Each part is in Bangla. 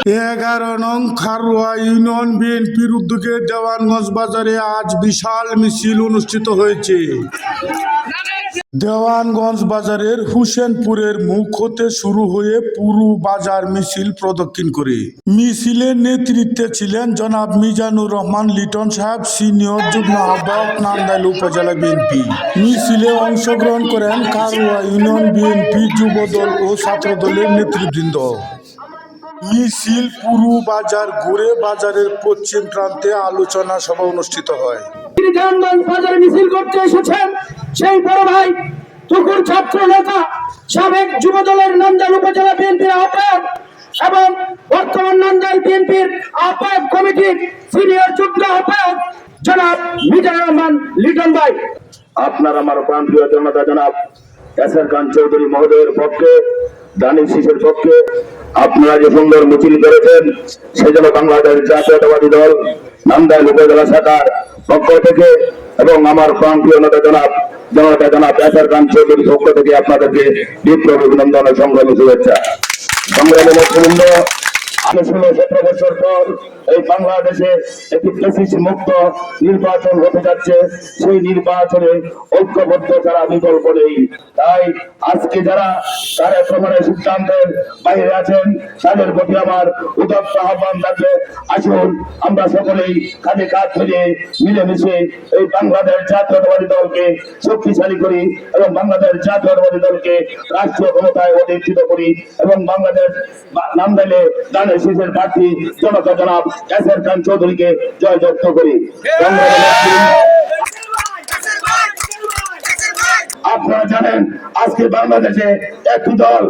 11 নং খারোয়া ইউনিয়ন বিএনপির উদ্যোগে দেওয়ানগঞ্জ বাজারে আজ বিশাল মিছিল অনুষ্ঠিত হয়েছে। দেওয়ানগঞ্জ বাজারের হুসেনপুরের মুখ হতে শুরু হয়ে পুরো বাজার মিছিল প্রদক্ষিণ করে। মিছিলের নেতৃত্বে ছিলেন জনাব মিজানুর রহমান লিটন সাহেব, সিনিয়র যুগ্ম আহ্বায়ক, নান্দাইল উপজেলা বিএনপি। মিছিলে অংশগ্রহণ করেন খারোয়া ইউনিয়ন বিএনপি যুবদল ও ছাত্রদলের নেতৃবৃন্দ। মিছিল পুরো বাজার ঘুরে বাজারের পশ্চিম প্রান্তে আলোচনা সভা অনুষ্ঠিত হয়। বাজারে মিছিল করতে এসেছেন সেই বড় ভাই তুকুর ছাত্র নেতা, সাবেক যুবদলের নান্দাইল উপজেলা বিএনপির আহ্বায়ক এবং বর্তমান নান্দাইল বিএনপির আহ্বায়ক কমিটির সিনিয়র যুগ্ম আহ্বায়ক জনাব মিজানুর রহমান লিটন ভাই। আপনার আমার প্রান্তীয় জনতা জনাব এসআর খান চৌধুরী মহোদয়ের পক্ষে, দানিশ শীষের পক্ষে আপনারা যে সুন্দর মিছিল করেছেন, সেজন্য বাংলাদেশ জাতীয়তাবাদী দল নান্দাইল উপজেলা শাখার পক্ষ থেকে এবং আমার প্রান্তীয় নেতা জনাব এসআর খান চৌধুরীর পক্ষ থেকে আপনাদেরকে বিপ্লব অভিনন্দন ও সংগ্রামী শুভেচ্ছা। সংগ্রামী নেতৃবৃন্দ, 16-17 বছর পর এই বাংলাদেশে একটি ফ্যাসিস্ট মুক্ত নির্বাচন হতে যাচ্ছে। সেই নির্বাচনে ঐক্যবদ্ধ ছাড়া বিকল্প নেই। তাই আজকে যারা কার্যক্রমের সিদ্ধান্তের বাইরে আছেন, তাদের প্রতি আমার উদাত্ত আহ্বান থাকবে, আসুন আমরা সকলেই কাঁধে কাঁধ মিলিয়ে মিলেমিশে এই বাংলাদেশ জাতীয়তাবাদী দলকে শক্তিশালী করি এবং বাংলাদেশ জাতীয়তাবাদী দলকে রাষ্ট্রীয় ক্ষমতায় অধিষ্ঠিত করি এবং বাংলাদেশ নান্দাইলে দানের শীষের প্রার্থী জনতা জনাব এসআর খান চৌধুরীকে জয়যুক্ত করি। আপনারা জানেন আজকে বাংলাদেশে একটি দল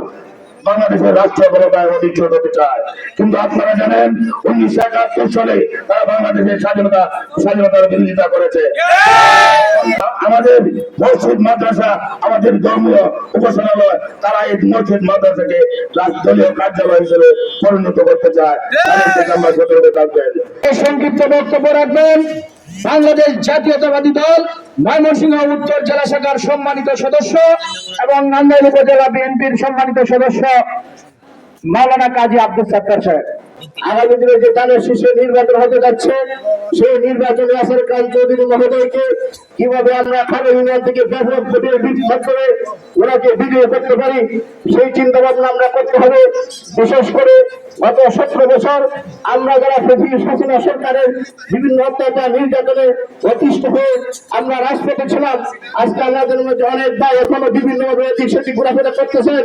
বাংলাদেশের রাষ্ট্রীয় ক্ষমতায় অধিষ্ঠিত হতে চায়, কিন্তু আপনারা জানেন 1971 সালে তারা বাংলাদেশের স্বাধীনতার বিরোধিতা করেছে। আমাদের মসজিদ মাদ্রাসা, আমাদের ধর্মীয় উপাসনালয়, তারা এই মসজিদ মাদ্রাসাকে রাষ্ট্রীয় কার্যালয় হিসেবে পরিণত করতে চায়। আমরা সতর্ক থাকবেন। সংক্ষিপ্ত বক্তব্য রাখবেন বাংলাদেশ জাতীয়তাবাদী দল ময়মনসিংহ উত্তর জেলা শাখার সম্মানিত সদস্য এবং নান্দাইল উপজেলা বিএনপির সম্মানিত সদস্য মাওলানা কাজী আব্দুল সাত্তার সাহেব। আগামী দিনে যে দানের শীর্ষে নির্বাচন হতে যাচ্ছে, সেই নির্বাচনে এসআর খান চৌধুরী মহোদয়কে কিভাবে আমরা খারোয়া ইউনিয়ন থেকে ব্যাপক ভোটের মাধ্যমে ওনাকে বিজয়ী করতে পারি, সেই চিন্তা ভাবনা আমরা করতে হবে। বিশেষ করে গত 17 বছর আমরা যারা হাসিনা সরকারের বিভিন্ন অত্যাচার নির্যাতনে অতিষ্ঠ হয়ে আমরা রাজপথে ছিলাম, আজকে আমাদের মধ্যে অনেক ভাই এখনো বিভিন্নভাবে এদিক সেদিক ঘোরাফেরা করতেছেন।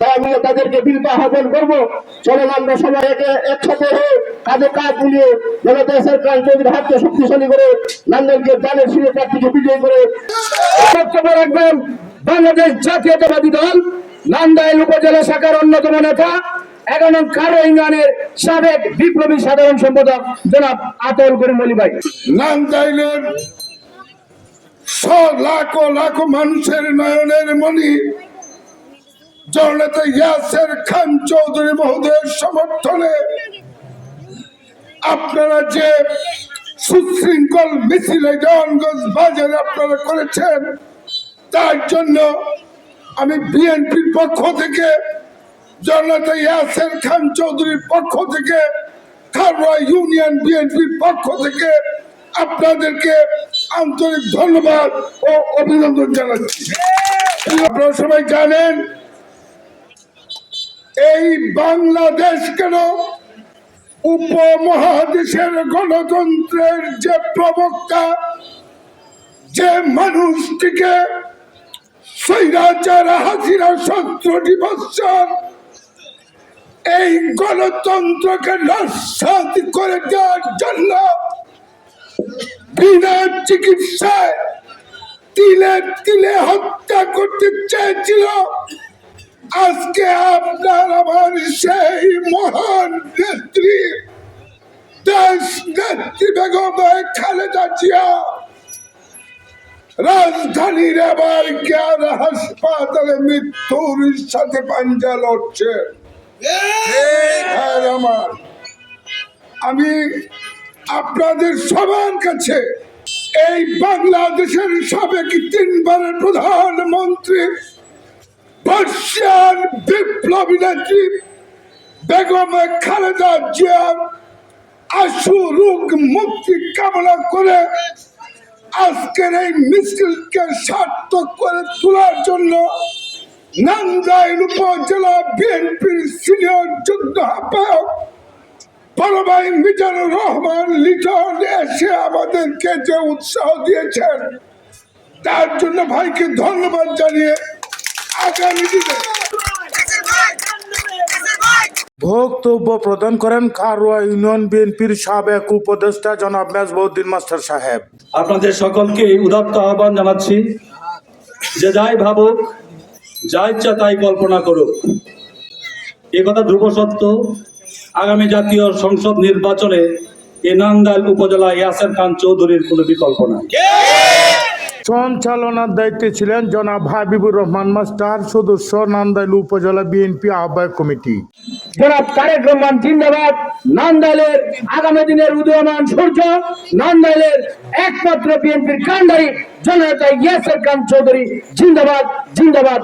তাই আমি তাদেরকে বিনীত আহ্বান করবো, চলেন আমরা সবাই একসাথে হয়ে কাঁধে কাঁধ মিলিয়ে জনতা এসআর খান চৌধুরীর হাতকে শক্তিশালী করে নান্দাইলকে দানের শীর্ষে প্রার্থীকে বিজয়ী করে বক্তব্য রাখবেন বাংলাদেশ জাতীয়তাবাদী দল নান্দাইল উপজেলা শাখার অন্যতম নেতা 11 নং খারোয়া ইউনিয়নের সাবেক বিপ্লবী সাধারণ সম্পাদক জনাব আতল করিম অলি ভাই। নান্দাইলের লাখো লাখো মানুষের নয়নের মণি জননেতা এসআর খান চৌধুরী মহোদয়ের সমর্থনে আপনারা যে সুশৃঙ্খল মিছিলে দেওয়ানগঞ্জ বাজারে আপনারা করেছেন, তার জন্য আমি বিএনপির পক্ষ থেকে, জননেতা এসআর খান চৌধুরীর পক্ষ থেকে, খারোয়া ইউনিয়ন বিএনপির পক্ষ থেকে আপনাদেরকে আন্তরিক ধন্যবাদ ও অভিনন্দন জানাচ্ছি। আপনারা সবাই জানেন এই বাংলাদেশ কেন উপমহাদেশের গণতন্ত্রের যে প্রবক্তা, যে মানুষটিকে স্বৈরাচার হাসিনা 17 বছর এই গণতন্ত্রকে নস্যাৎ করে দেওয়ার জন্য বিনা চিকিৎসায় তিলে তিলে হত্যা করতে চেয়েছিল, আজকে আপনার আমার সেই মহান নেত্রী দেশ নেত্রী বেগম খালেদা জিয়া রাজধানীর এবার জ্ঞান হাসপাতালে মৃত্যুর সাথে পাঞ্জা লড়ছে। আমার আমি আপনাদের সবার কাছে এই বাংলাদেশের সাবেক 3 বারের প্রধানমন্ত্রী বর্ষিয়ান বিপ্লবী নেত্রী বেগম খালেদা জিয়ার আশু রোগ মুক্তি কামনা করে আজকের এই মিছিলকে সার্থক করে তোলার জন্য নান্দাইল উপজেলা বিএনপির সিনিয়র যুগ্ম আহ্বায়ক বড় ভাই মিজানুর রহমান লিটন এসে আমাদেরকে যে উৎসাহ দিয়েছেন তার জন্য ভাইকে ধন্যবাদ জানিয়ে আগামী দিনে বক্তব্য প্রদান করেন কারওয়া ইউনিয়ন বিএনপির সাবেক উপদেষ্টা জনাব মেজবাউদ্দিন মাস্টার সাহেব। আপনাদের সকলকে উদাত্ত আহ্বান জানাচ্ছি যে যাই ভাবুক যা ইচ্ছা তাই কল্পনা করুক, এ কথা ধ্রুব সত্য। আগামী জাতীয় সংসদ নির্বাচনে এ নান্দাইল উপজেলা ইয়াসের খান চৌধুরীর কোনো বিকল্প নাই। সঞ্চালনার দায়িত্বে ছিলেন জনাব হাবিবুর রহমান মাস্টার, সদস্য নান্দাইল উপজেলা বিএনপি আহ্বায়ক কমিটি। জনাব তারেক রহমান জিন্দাবাদ। নান্দাইলের আগামী দিনের উদীয়মান সূর্য, নান্দাইলের একমাত্র বিএনপির কান্ডারি জননেতা ইয়াসের খান চৌধুরী জিন্দাবাদ, জিন্দাবাদ।